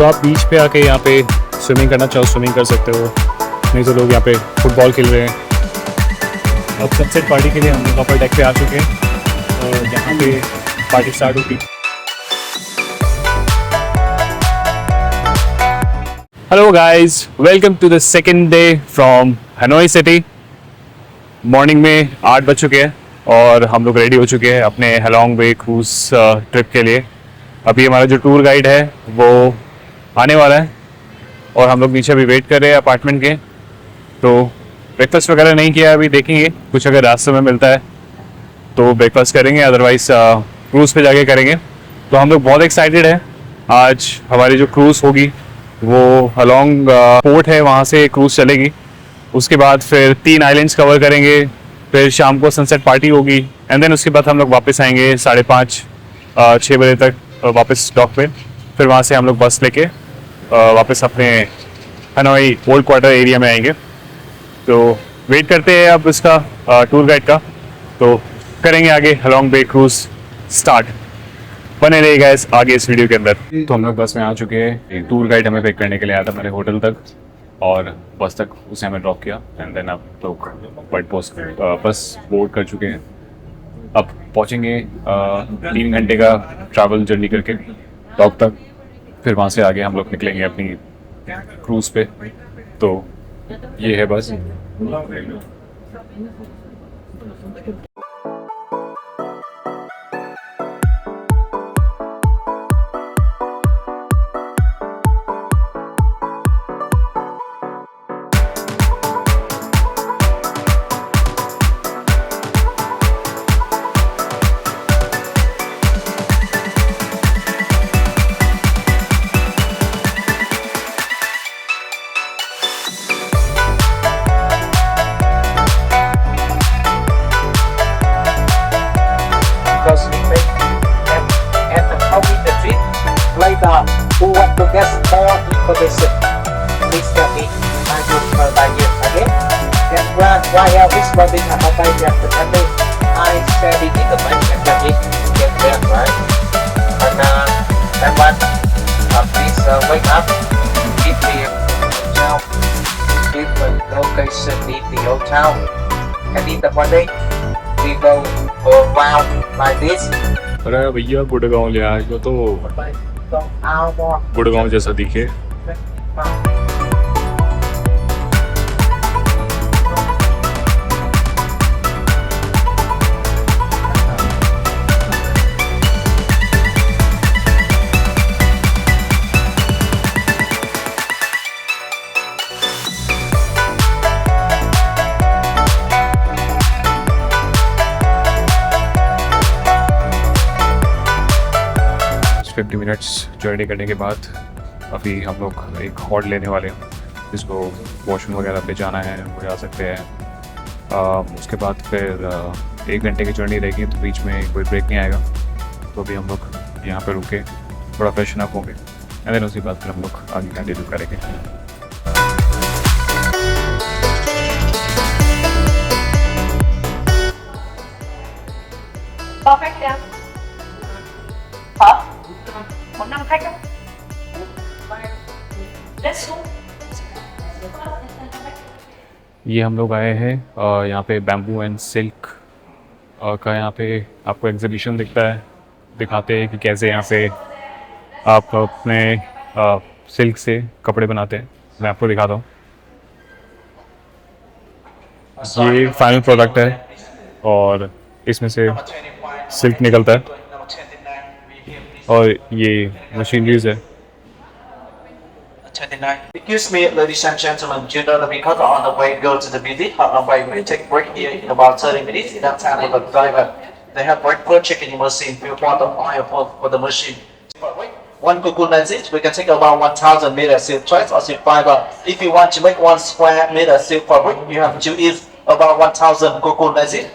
तो आप बीच पे आके यहाँ पे स्विमिंग करना चाहो स्विमिंग कर सकते हो, नहीं तो लोग यहाँ पे फुटबॉल खेल रहे हैं। अब सनसेट पार्टी के लिए हम लोग अपर डेक पे आ चुके हैं और यहाँ पे पार्टी स्टार्ट होगी। Hello guys, welcome to the second day from Hanoi city. Morning में 8 बज चुके हैं और हम लोग रेडी हो चुके हैं अपने हेलोंग बे क्रूज़ ट्रिप के लिए। अभी हमारा जो टूर गाइड है वो आने वाला है और हम लोग नीचे अभी वेट कर रहे हैं अपार्टमेंट के। तो ब्रेकफास्ट वगैरह नहीं किया अभी, देखेंगे कुछ अगर रास्ते में मिलता है तो ब्रेकफास्ट करेंगे, अदरवाइज क्रूज़ पे जाके करेंगे। तो हम लोग बहुत एक्साइटेड हैं। आज हमारी जो क्रूज़ होगी वो हेलोंग पोर्ट है, वहाँ से क्रूज़ चलेगी। उसके बाद फिर 3 आइलैंड्स कवर करेंगे, फिर शाम को सनसेट पार्टी होगी एंड देन उसके बाद हम लोग वापस आएंगे 5:30-6 बजे तक वापस डॉक पे। फिर वहाँ से हम लोग बस लेके वापस अपने हनोई ओल्ड क्वार्टर एरिया में आएंगे। तो वेट करते हैं अब इसका टूर गाइड का, तो करेंगे आगे हेलोंग बे क्रूज़ स्टार्ट। बने रहिएगा इस आगे इस वीडियो के अंदर। तो हम लोग बस में आ चुके हैं। टूर गाइड हमें पिक करने के लिए आया था मेरे होटल तक और बस तक उसने हमें ड्रॉप किया एंड देन अब लोग बस बोर्ड कर चुके हैं। अब पहुँचेंगे 3 घंटे का ट्रैवल जर्नी करके डॉक तक। फिर वहाँ से आगे हम लोग निकलेंगे अपनी क्रूज़ पे। तो ये है बस। Because we make and complete the trip. Later, who want to get more information, please tell me. I will provide you again. And while responding about the family, I share it in the mind and family get there, right? And one, please wake up. Give me now. Different location in the old town. And in the morning, we go around like this. अरे भैया गुड़गांव ले आए जो तो गुड़गांव जैसा दिखे। Fifty minutes journey करने के बाद अभी हम लोग एक हॉट लेने वाले हैं, जिसको वॉशरूम वगैरह पे जाना है वो जा सकते हैं। उसके बाद फिर 1 घंटे की जर्नी रहेगी तो बीच में कोई ब्रेक नहीं आएगा। तो अभी हम लोग यहाँ पे रुके थोड़ा फ्रेशन अप होंगे एंड देन उसके बाद फिर हम लोग आगे कंटिन्यू करेंगे। Perfect ya. Hả? Một năm khách á. Let's go. ये हम लोग आए हैं यहाँ पे बैम्बू एंड सिल्क का यहाँ पे आपको एग्जीबिशन दिखता है। दिखाते हैं कि कैसे यहाँ पे आप अपने सिल्क से कपड़े बनाते हैं। मैं आपको दिखाता हूँ। ये फाइनल प्रोडक्ट है और इसमें से सिल्क निकलता है और ये मशीनरीज है। Excuse me, ladies and gentlemen, you know that because on the way go to the beauty, on the way we take break here in about 30 minutes. In that time, with the driver, they have breakfast checking machine. We want the oil for the machine. One cocoon lens, we can take about 1,000 meter silk thread or silk fiber. If you want to make 1 square meter silk fabric, you have to use about 1,000 cocoon lenses.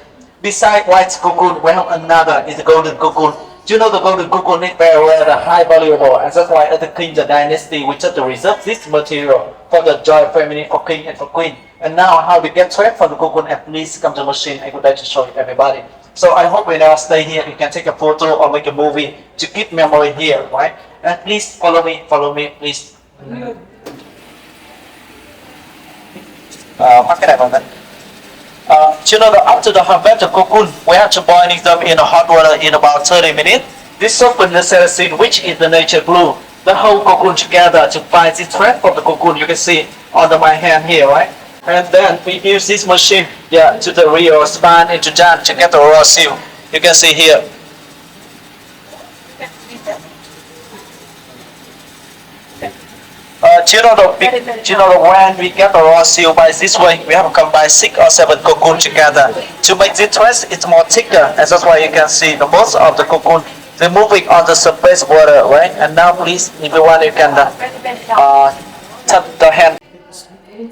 Besides white cocoon, we have another is the golden cocoon. Do you know the golden cocoon is very rare and high valuable, and that's why at the King dynasty we just reserve this material for the joint family, for king and for queen. And now how we get thread from the cocoon, at least come to the machine, I would like to show everybody. So I hope when I stay here, you can take a photo or make a movie to keep memory here, right? And please follow me, please. Mắc cái này vào đây. You know that after the harvest of cocoon, we have to boiling them in hot water in about 30 minutes. This softens the cellulose, which is the nature glue. The whole cocoon together to find the thread of the cocoon. You can see on my hand here, right? And then we use this machine, to the real span into jam to get the raw seal. You can see here. When we get the raw seal by this way, we have combined 6 or 7 cocoon together. To make this thread, it's more thicker, and that's why you can see the most of the cocoon they're moving on the surface water, right? And now, please, if you want, you can touch the hand.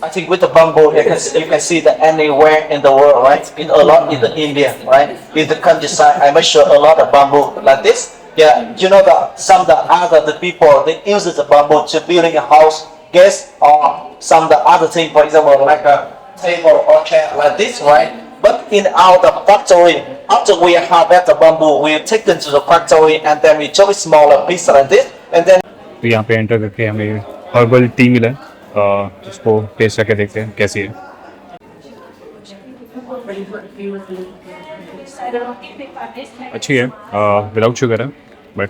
I think with the bamboo, you can see that anywhere in the world, right? In a lot in the India, right? In the countryside, I make sure a lot of bamboo like this. Yeah, you know that some of the other people they use the bamboo to building a house, guest, or some of the other thing, for example, like a table or chair like this, right? But in our factory, after we harvest the bamboo, we take them to the factory and then we chop it smaller pieces like this, and then. तो यहाँ पे enter करके हमें herbal tea मिला है, उसको test करके देखते हैं कैसी है। अच्छी है, विदाउट शुगर है, बट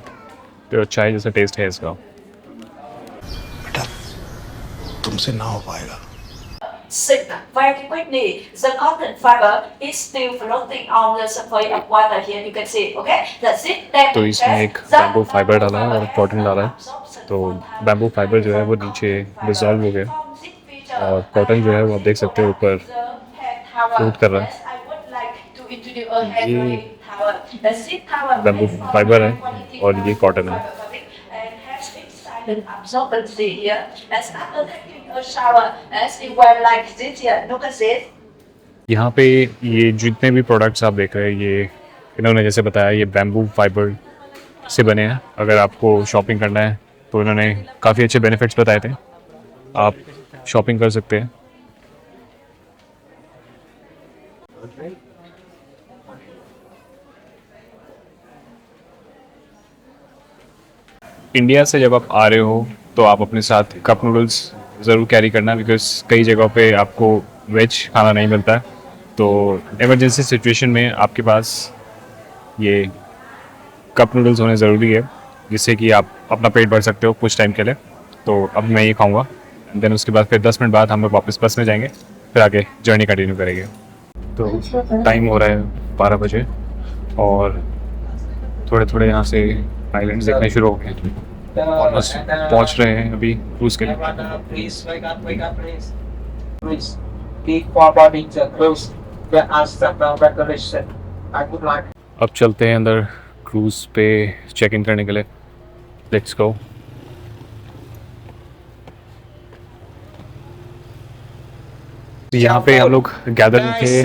तो चाय जैसा टेस्ट है इसका। बेटा तुमसे ना हो पाएगा। Sink very quickly. The cotton fiber is still floating on the surface of water. Here you can see. Okay, that's it. तो इसमें एक बैम्बू फाइबर डाला है और कॉटन डाला है, तो बैम्बू फाइबर जो है वो नीचे डिजॉल्व हो गया और कॉटन जो है वो आप देख सकते हो ऊपर फ्लोट कर रहा है। ये बैम्बू फाइबर है और ये कॉटन है। Absorbency here as after taking a shower as it were like this here. Look at this. यहाँ पे ये जितने भी प्रोडक्ट्स आप देख रहे हैं ये इन्होंने जैसे बताया ये बैम्बू फाइबर से बने हैं। अगर आपको शॉपिंग करना है तो इन्होंने काफ़ी अच्छे बेनिफिट्स बताए थे, आप शॉपिंग कर सकते हैं। इंडिया से जब आप आ रहे हो तो आप अपने साथ कप नूडल्स ज़रूर कैरी करना, बिकॉज कई जगहों पे आपको वेज खाना नहीं मिलता है, तो इमरजेंसी सिचुएशन में आपके पास ये कप नूडल्स होने ज़रूरी है, जिससे कि आप अपना पेट भर सकते हो कुछ टाइम के लिए। तो अब मैं ये खाऊंगा, देन उसके बाद फिर 10 मिनट बाद हम लोग वापस बस में जाएंगे, फिर आगे जर्नी कंटिन्यू करेंगे। तो टाइम हो रहा है 12 बजे और थोड़े थोड़े यहाँ से आइलैंड्स देखने शुरू हो गए, ऑलमोस्ट पहुँच रहे हैं अभी क्रूज़ के लिए। Please wake up, please. Please, before boarding the cruise, there are several regulations. I would like. अब चलते हैं अंदर क्रूज़ पे चेक इन करने के लिए। Let's go. यहाँ पे हम लोग गैदर थे,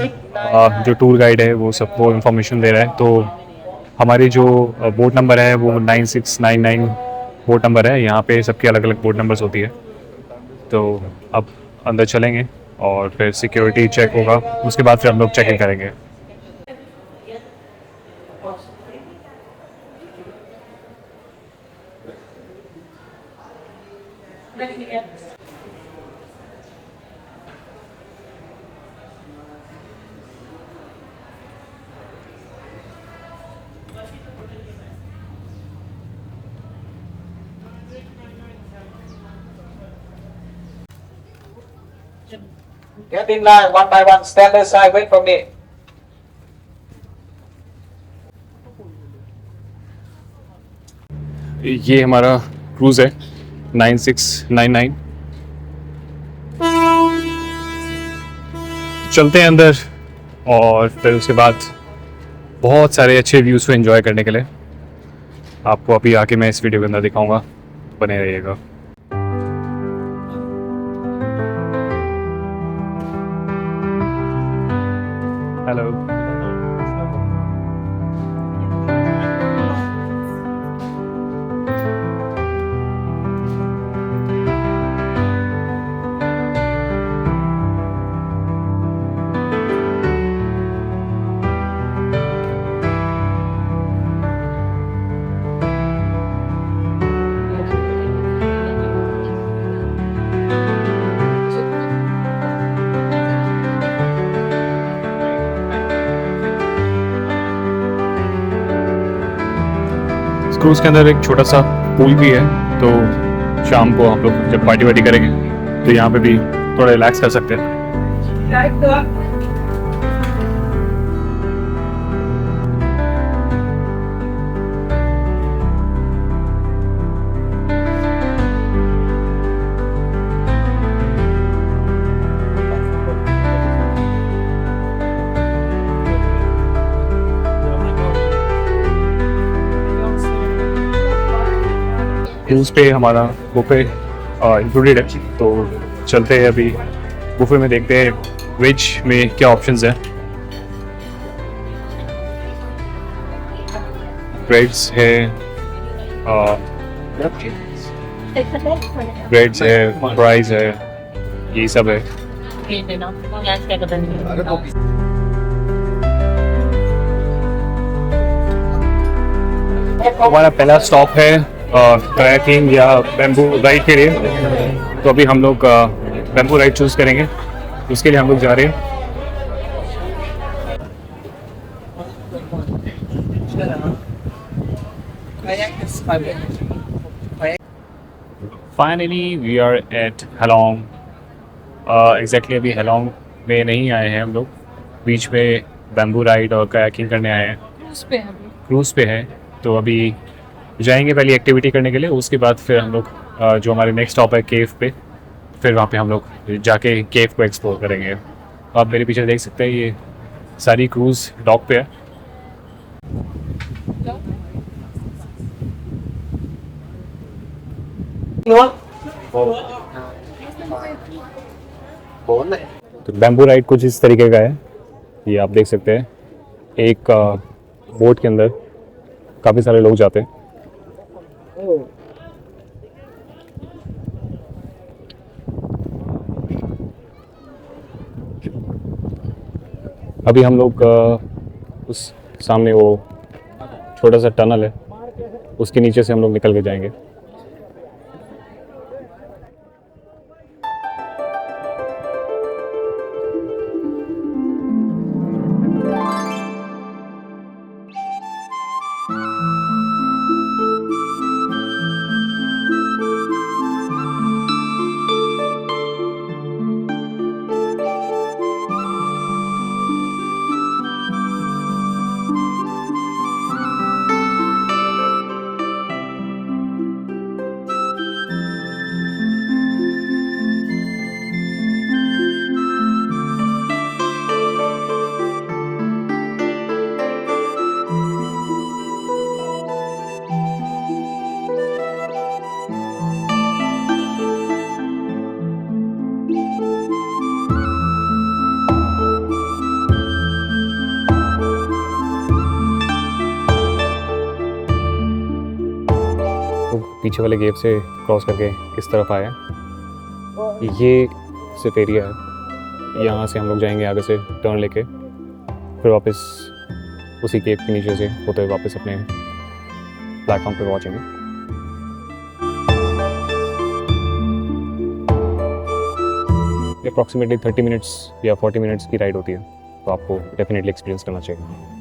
जो टूर गाइड है वो सबको इन्फॉर्मेशन दे रहा है। तो हमारी जो बोट नंबर है वो 9699 बोट नंबर है। यहाँ पे सबके अलग अलग बोट नंबर्स होती है। तो अब अंदर चलेंगे और फिर सिक्योरिटी चेक होगा, उसके बाद फिर हम लोग चेक इन करेंगे। Get in line one by one. Stand aside. Wait for me. ये हमारा क्रूज़ है 9699। चलते हैं अंदर और फिर उसके बाद बहुत सारे अच्छे व्यूज़ को एंजॉय करने के लिए आपको अभी आके मैं इस वीडियो के अंदर दिखाऊंगा, बने रहिएगा। हेलो, क्रूज के अंदर एक छोटा सा पूल भी है, तो शाम को हम लोग जब पार्टी वार्टी करेंगे तो यहाँ पे भी थोड़ा रिलैक्स कर सकते हैं। क्रूज पे हमारा बुफे इंक्लूडेड है, तो चलते हैं अभी बुफे में, देखते हैं वेज में क्या ऑप्शंस हैं। ब्रेड्स है, ब्रेड्स है, फ्राइज है, यही सब है। हमारा पहला स्टॉप है कायाकिंग या बैम्बू राइड के लिए, तो अभी हम लोग बैम्बू राइड चूज करेंगे, उसके लिए हम लोग जा रहे हैं। Finally we are at Halong. Exactly अभी हेलोंग में नहीं आए हैं हम लोग, बीच में बैम्बू राइड और कायाकिंग करने आए हैं। क्रूज पे है, तो अभी जाएंगे पहले एक्टिविटी करने के लिए, उसके बाद फिर हम लोग जो हमारे नेक्स्ट स्टॉप है केव पे, फिर वहाँ पे हम लोग जाके केव को एक्सप्लोर करेंगे। आप मेरे पीछे देख सकते हैं ये सारी क्रूज डॉक पे है। तो बैम्बू राइड कुछ इस तरीके का है, ये आप देख सकते हैं। एक बोट के अंदर काफ़ी सारे लोग जाते हैं। अभी हम लोग उस सामने वो छोटा सा टनल है, उसके नीचे से हम लोग निकल के जाएंगे। पीछे वाले गेट से क्रॉस करके इस तरफ आए हैं। ये सिर्फ एरिया है, यहाँ से हम लोग जाएंगे आगे से टर्न लेके, फिर वापस उसी गेट के नीचे से होते हुए वापस अपने प्लेटफॉर्म पे पहुँचेंगे। अप्रॉक्सीमेटली 30 मिनट्स या 40 मिनट्स की राइड होती है, तो आपको डेफिनेटली एक्सपीरियंस करना चाहिए।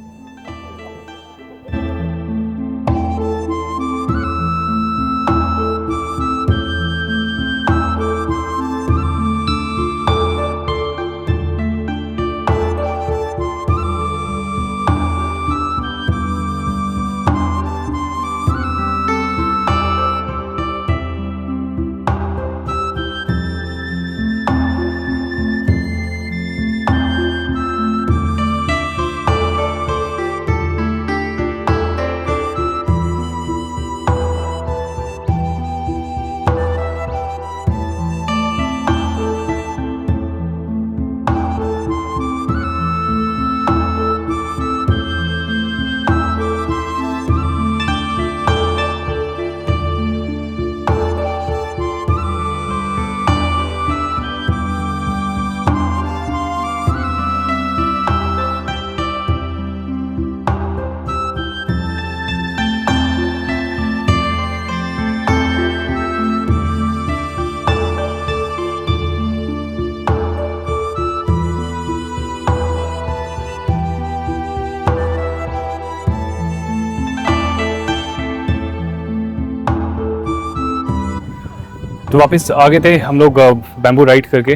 तो वापस आ गए थे हम लोग बैम्बू राइड करके।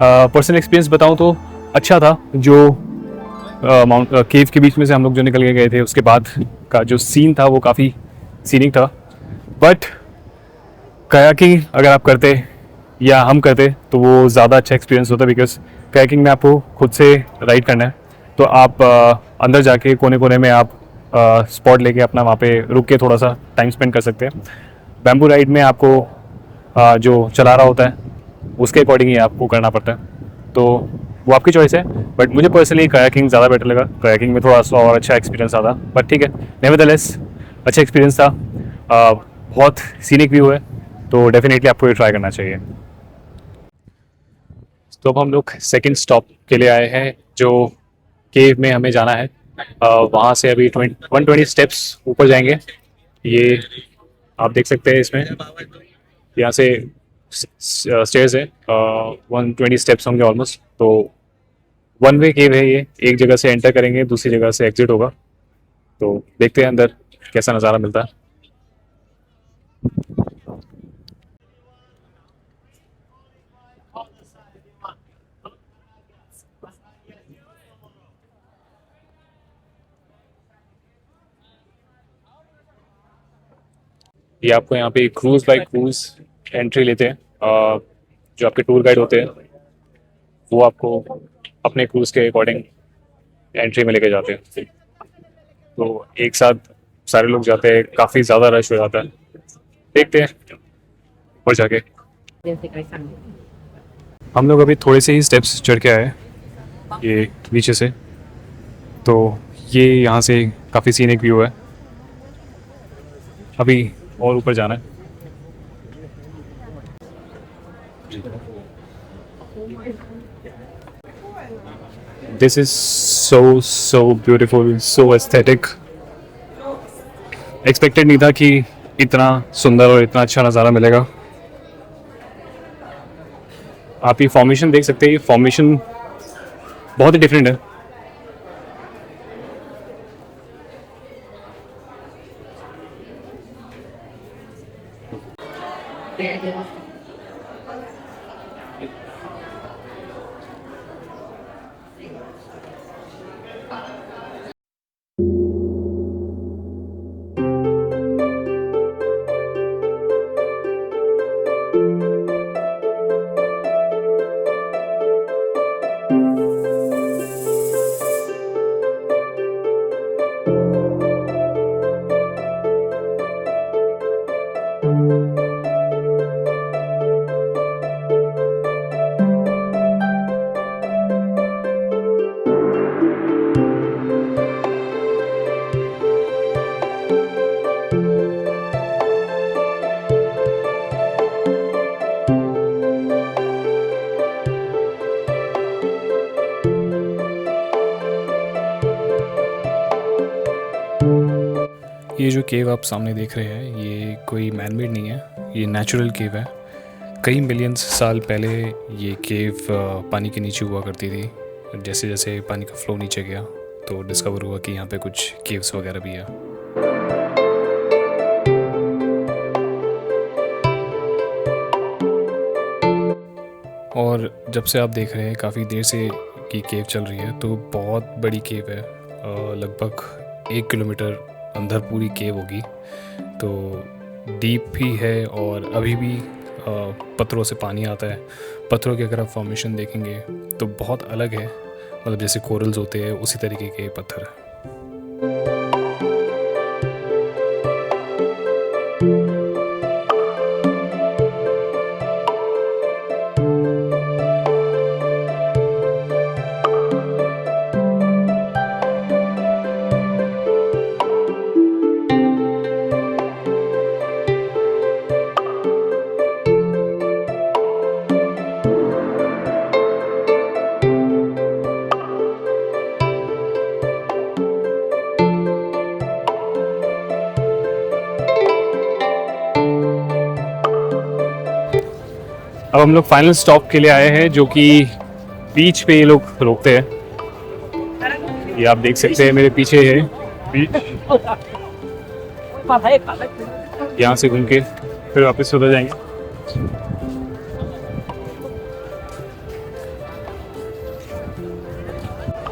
पर्सनल एक्सपीरियंस बताऊं तो अच्छा था। जो माउंट केव के बीच में से हम लोग जो निकल के गए थे उसके बाद का जो सीन था वो काफ़ी सीनिक था। बट कायाकिंग अगर आप करते या हम करते तो वो ज़्यादा अच्छा एक्सपीरियंस होता, बिकॉज कायाकिंग में आपको खुद से राइड करना है। तो आप अंदर जाके कोने कोने में आप स्पॉट लेके अपना वहाँ पे रुक के थोड़ा सा टाइम स्पेंड कर सकते हैं। बैम्बू राइड में आपको जो चला रहा होता है उसके अकॉर्डिंग ही आपको करना पड़ता है, तो वो आपकी चॉइस है। बट मुझे पर्सनली कायाकिंग ज़्यादा बेटर लगा। कायाकिंग में थोड़ा सा और अच्छा एक्सपीरियंस आता, बट ठीक है, नेवरदलेस अच्छा एक्सपीरियंस था। बहुत सीनिक व्यू है, तो डेफिनेटली आपको ये ट्राई करना चाहिए। तो अब हम लोग सेकंड स्टॉप के लिए आए हैं, जो केव में हमें जाना है। वहाँ से अभी 120 स्टेप्स ऊपर जाएंगे। ये आप देख सकते हैं, इसमें यहाँ से स्टेयर्स है, 120 स्टेप्स होंगे ऑलमोस्ट। तो वन वे केव है ये, एक जगह से एंटर करेंगे, दूसरी जगह से एग्जिट होगा। तो देखते हैं अंदर कैसा नज़ारा मिलता है। ये आपको यहाँ पे क्रूज बाय क्रूज एंट्री लेते हैं। जो आपके टूर गाइड होते हैं वो आपको अपने क्रूज के अकॉर्डिंग एंट्री में लेके जाते हैं। तो एक साथ सारे लोग जाते हैं, काफ़ी ज़्यादा रश हो जाता है। देखते हैं ऊपर जाके। हम लोग अभी थोड़े से ही स्टेप्स चढ़ के आए ये नीचे से, तो ये यहाँ से काफ़ी सीनिक व्यू है। अभी और ऊपर जाना है। This is so beautiful, so aesthetic. Expected नहीं था कि इतना सुंदर और इतना अच्छा नज़ारा मिलेगा। आप ये फॉर्मेशन देख सकते हैं, ये फॉर्मेशन बहुत ही डिफरेंट है। ये जो केव आप सामने देख रहे हैं ये कोई मैनमेड नहीं है, ये नेचुरल केव है। कई मिलियंस साल पहले ये केव पानी के नीचे हुआ करती थी। जैसे जैसे पानी का फ्लो नीचे गया तो डिस्कवर हुआ कि यहाँ पे कुछ केव्स वगैरह भी है। और जब से आप देख रहे हैं काफ़ी देर से कि केव चल रही है, तो बहुत बड़ी केव है। लगभग 1 किलोमीटर अंदर पूरी केव होगी, तो डीप भी है और अभी भी पत्थरों से पानी आता है। पत्थरों की अगर आप फॉर्मेशन देखेंगे तो बहुत अलग है, मतलब जैसे कोरल्स होते हैं उसी तरीके के पत्थर है। अब हम लोग फाइनल स्टॉप के लिए आए हैं, जो कि बीच पे ये लोग रोकते हैं। ये आप देख सकते हैं मेरे पीछे है बीच। यहाँ से घूम के फिर वापस उधर जाएंगे।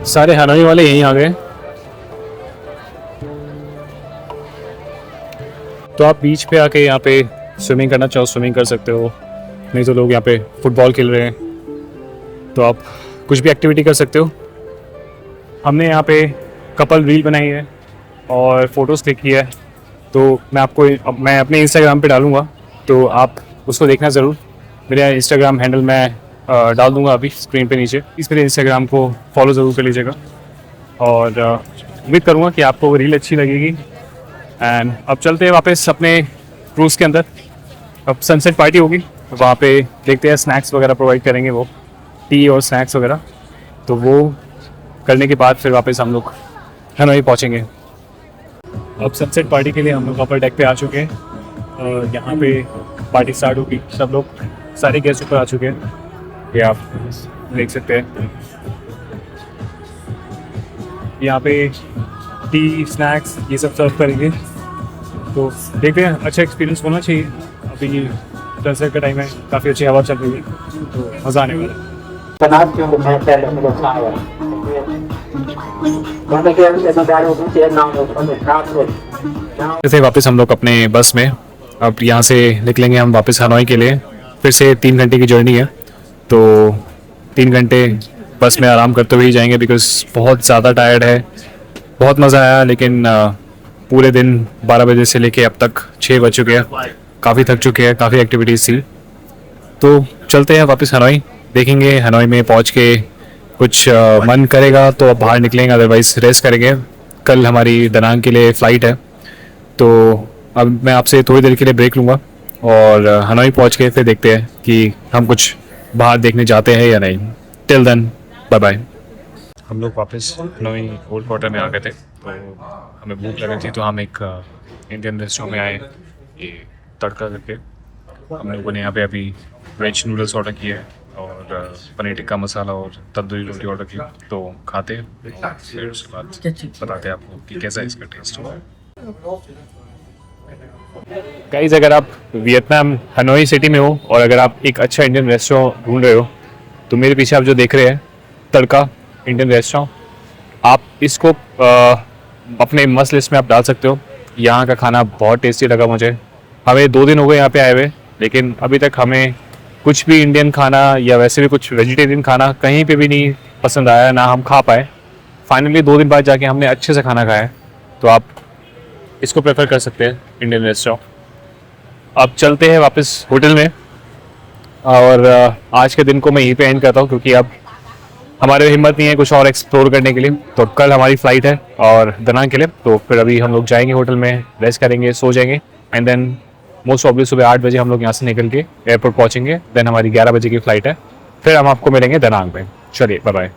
सारे हनोई वाले यहीं आ गए। तो आप बीच पे आके यहाँ पे स्विमिंग करना चाहो स्विमिंग कर सकते हो, नहीं तो लोग यहाँ पे फुटबॉल खेल रहे हैं, तो आप कुछ भी एक्टिविटी कर सकते हो। हमने यहाँ पे कपल रील बनाई है और फोटोज़ क्लिक की है, तो मैं अपने इंस्टाग्राम पे डालूँगा, तो आप उसको देखना ज़रूर। मेरा इंस्टाग्राम हैंडल मैं डाल दूँगा अभी स्क्रीन पे नीचे। इस मेरे इंस्टाग्राम को फॉलो ज़रूर कर लीजिएगा और उम्मीद करूँगा कि आपको वो रील अच्छी लगेगी। एंड अब चलते हैं वापस अपने क्रूज़ के अंदर। अब सनसेट पार्टी होगी, वहाँ पे देखते हैं, स्नैक्स वगैरह प्रोवाइड करेंगे वो, टी और स्नैक्स वगैरह, तो वो करने के बाद फिर वापस हम लोग हनोई पहुँचेंगे। अब सनसेट पार्टी के लिए हम लोग अपर डेक पे आ चुके हैं और यहाँ पे पार्टी स्टार्ट होगी। सब लोग, सारे गेस्ट ऊपर आ चुके हैं, ये आप देख सकते हैं। यहाँ पे टी स्नैक्स ये सब सर्व करेंगे, तो देखते हैं, अच्छा एक्सपीरियंस होना चाहिए। अभी सनसेट का टाइम है, काफ़ी अच्छी हवा चल रही है, तो मज़ा आने वाला है। जैसे वापस हम लोग अपने बस में, अब यहाँ से निकलेंगे हम वापस हनोई के लिए। फिर से 3 घंटे की जर्नी है, तो 3 घंटे बस में आराम करते हुए ही जाएंगे, बिकॉज बहुत ज़्यादा टायर्ड है। बहुत मज़ा आया, लेकिन पूरे दिन 12 बजे से लेके अब तक 6 बज चुके हैं, काफ़ी थक चुके हैं, काफ़ी एक्टिविटीज़ थी। तो चलते हैं वापस हनोई, देखेंगे हनोई में पहुँच के कुछ मन करेगा तो अब बाहर निकलेंगे, अदरवाइज रेस्ट करेंगे। कल हमारी दनांग के लिए फ़्लाइट है, तो अब मैं आपसे थोड़ी देर के लिए ब्रेक लूँगा और हनोई पहुँच के फिर देखते हैं कि हम कुछ बाहर देखने जाते हैं या नहीं। Till then bye bye. हम लोग वापस हनोई ओल्ड क्वार्टर में आ गए थे, तो हमें भूख लगी थी, तो हम एक इंडियन रेस्टोरेंट में आए, ये तड़का करके। हम लोगों ने यहाँ पे अभी वेज नूडल्स ऑर्डर किए हैं और पनीर टिक्का मसाला और तंदूरी रोटी ऑर्डर की, तो खाते हैं, फिर उसके बाद बताते हैं आपको कि कैसा है इसका टेस्ट। गाइस, अगर आप वियतनाम हनोई सिटी में हो और अगर आप एक अच्छा इंडियन रेस्टोरेंट ढूंढ रहे हो, तो मेरे पीछे आप जो देख रहे हैं तड़का इंडियन रेस्टोरेंट, आप इसको अपने मस्ट लिस्ट में आप डाल सकते हो। यहाँ का खाना बहुत टेस्टी लगा मुझे। हमें 2 दिन हो गए यहाँ पे आए हुए, लेकिन अभी तक हमें कुछ भी इंडियन खाना या वैसे भी कुछ वेजिटेरियन खाना कहीं पे भी नहीं पसंद आया, ना हम खा पाए। फाइनली 2 दिन बाद जाके हमने अच्छे से खाना खाया है, तो आप इसको प्रेफर कर सकते हैं, इंडियन रेस्टोरेंट। अब चलते हैं वापस होटल में और आज के दिन को मैं यहीं पे एंड करता हूँ, क्योंकि अब हमारे हिम्मत नहीं है कुछ और एक्सप्लोर करने के लिए। तो कल हमारी फ़्लाइट है और दनांग के लिए, तो फिर अभी हम लोग जाएंगे होटल में, रेस्ट करेंगे, सो जाएंगे, एंड देन मोस्ट ऑब्वियसली सुबह 8 बजे हम लोग यहाँ से निकल के एयरपोर्ट पहुँचेंगे। देन हमारी 11 बजे की फ़्लाइट है, फिर हम आपको मिलेंगे दनांग में। चलिए बाय बाय।